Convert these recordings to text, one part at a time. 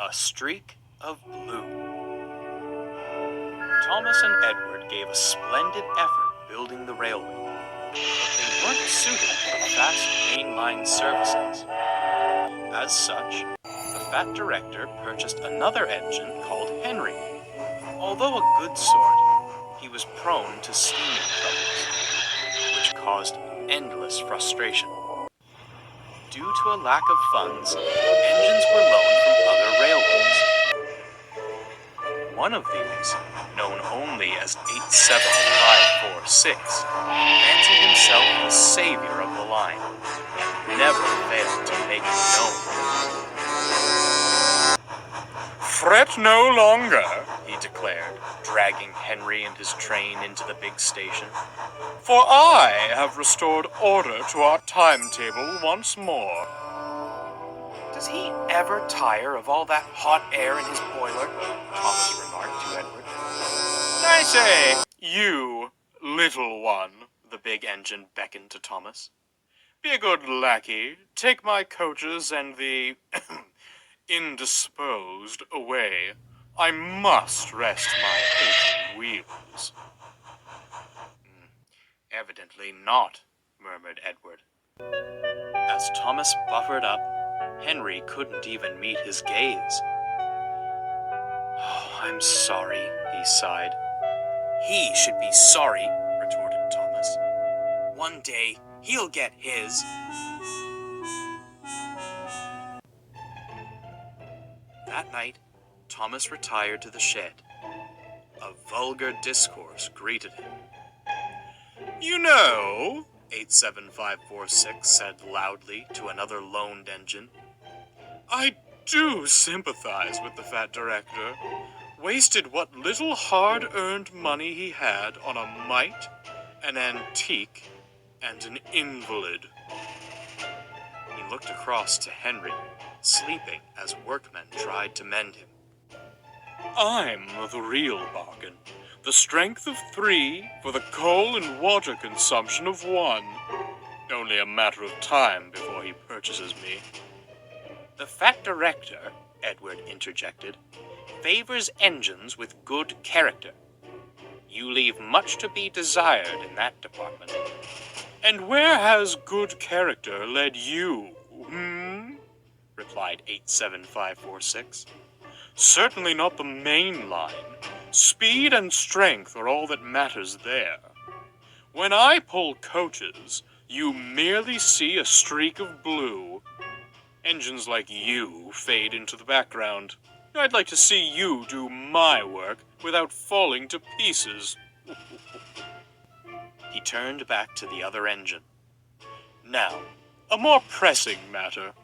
A streak of blue. Thomas and Edward gave a splendid effort building the railway, but they weren't suited for fast mainline services. As such, the fat director purchased another engine called Henry. Although a good sort, he was prone to steaming troubles, which caused endless frustration. Due to a lack of funds, engines were loaned from other railroads. One of these, known only as 87546, fancied himself the savior of the line, and never failed to make it known. "Fret no longer," he declared, dragging Henry and his train into the big station, "for I have restored order to our timetable once more." "Does he ever tire of all that hot air in his boiler?" Thomas remarked to Edward. "I say, you, little one," the big engine beckoned to Thomas. "Be a good lackey, take my coaches and the indisposed away. I must rest my aching wheels." "Evidently not," murmured Edward. As Thomas buffered up, Henry couldn't even meet his gaze. "Oh, I'm sorry," he sighed. "He should be sorry," retorted Thomas. "One day, he'll get his." That night, Thomas retired to the shed. A vulgar discourse greeted him. "You know," 87546 said loudly to another loaned engine, "I do sympathize with the fat director. Wasted what little hard-earned money he had on a mite, an antique, and an invalid." He looked across to Henry, sleeping as workmen tried to mend him. "I'm the real bargain. The strength of 3 for the coal and water consumption of 1. Only a matter of time before he purchases me." "The fat director," Edward interjected, "favors engines with good character. You leave much to be desired in that department." "And where has good character led you, replied 87546. "Certainly not the main line. Speed and strength are all that matters there. When I pull coaches, you merely see a streak of blue. Engines like you fade into the background. I'd like to see you do my work without falling to pieces." He turned back to the other engine. "Now, a more pressing matter.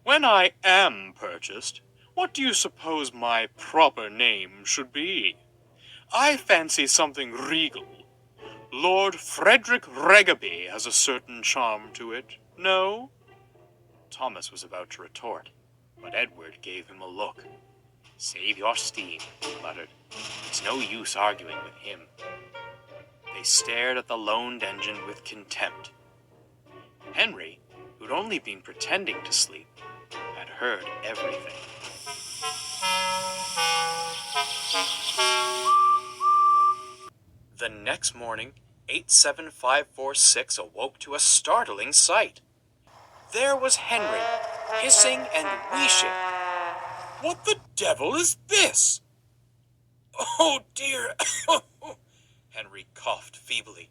When I am purchased, what do you suppose my proper name should be? I fancy something regal. Lord Frederick Regaby has a certain charm to it. No?" Thomas was about to retort, but Edward gave him a look. "Save your steam," he muttered. "It's no use arguing with him." They stared at the loaned engine with contempt. Henry, who'd only been pretending to sleep, had heard everything. The next morning, 87546 awoke to a startling sight. There was Henry, hissing and wheezing. "What the devil is this?" "Oh, dear," Henry coughed feebly.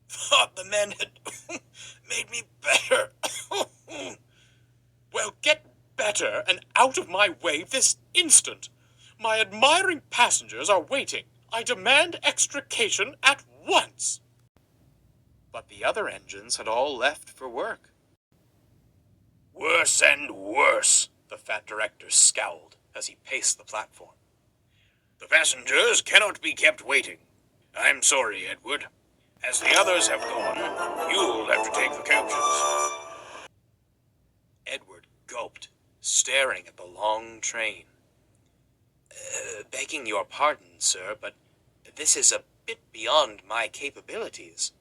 "Thought the men had made me better." "Well, get better and out of my way this instant. My admiring passengers are waiting. I demand extrication at once." But the other engines had all left for work. "Worse and worse," the fat director scowled as he paced the platform. "The passengers cannot be kept waiting. I'm sorry, Edward. As the others have gone, you'll have to take the coaches." Edward gulped, staring at the long train. "Begging your pardon, sir, but this is a bit beyond my capabilities."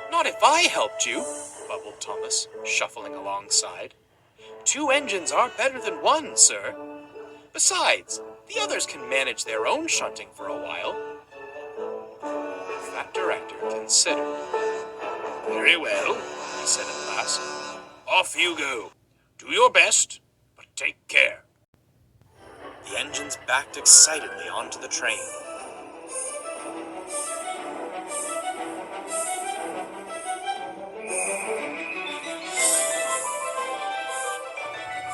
"Not if I helped you," bubbled Thomas, shuffling alongside. "2 engines are better than 1, sir. Besides, the others can manage their own shunting for a while. The fat director considered. Very well, he said at last. Off you go. Do your best, but take care. The engines backed excitedly onto the train.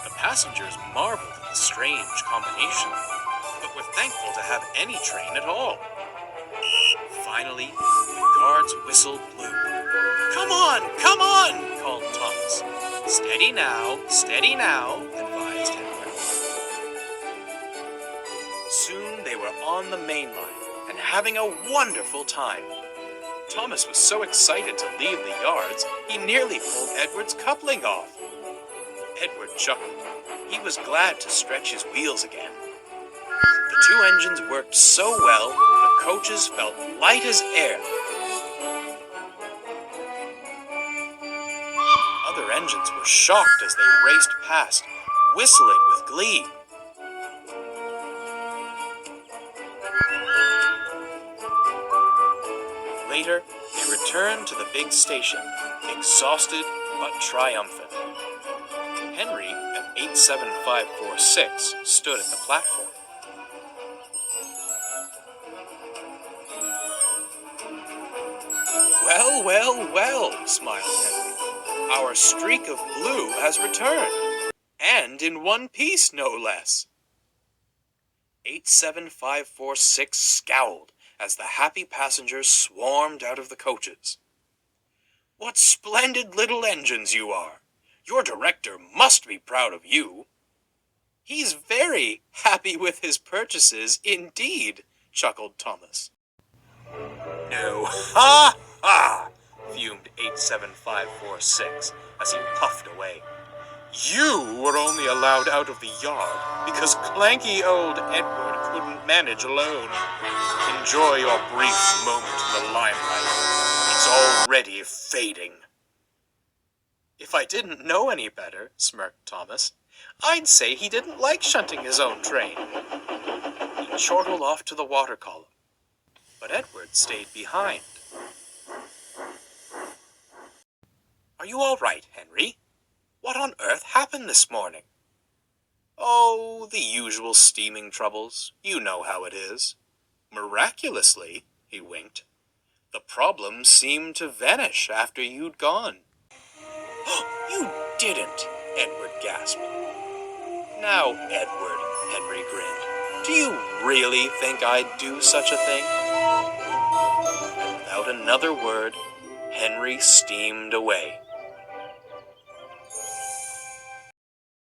The passengers marveled at the strange combination, but were thankful to have any train at all. Finally, the guard's whistle blew. Come on, called Thomas. Steady now, advised Henry. Soon they were on the main line and having a wonderful time. Thomas was so excited to leave the yards, he nearly pulled Edward's coupling off. Edward chuckled. He was glad to stretch his wheels again. The two engines worked so well, the coaches felt light as air. Other engines were shocked as they raced past, whistling with glee. Later, they returned to the big station, exhausted but triumphant. Henry and 87546 stood at the platform. Well, smiled Henry. Our streak of blue has returned, and in one piece, no less. 87546 scowled as the happy passengers swarmed out of the coaches. What splendid little engines you are! Your director must be proud of you. He's very happy with his purchases indeed, chuckled Thomas. No, ha! Fumed 87546 as he puffed away. You were only allowed out of the yard because clanky old Edward couldn't manage alone. Enjoy your brief moment in the limelight. It's already fading. If I didn't know any better, smirked Thomas, I'd say he didn't like shunting his own train. He chortled off to the water column, but Edward stayed behind. Are you all right, Henry? What on earth happened this morning? Oh, the usual steaming troubles. You know how it is. Miraculously, he winked, the problem seemed to vanish after you'd gone. You didn't, Edward gasped. Now, Edward, Henry grinned, do you really think I'd do such a thing? And without another word, Henry steamed away.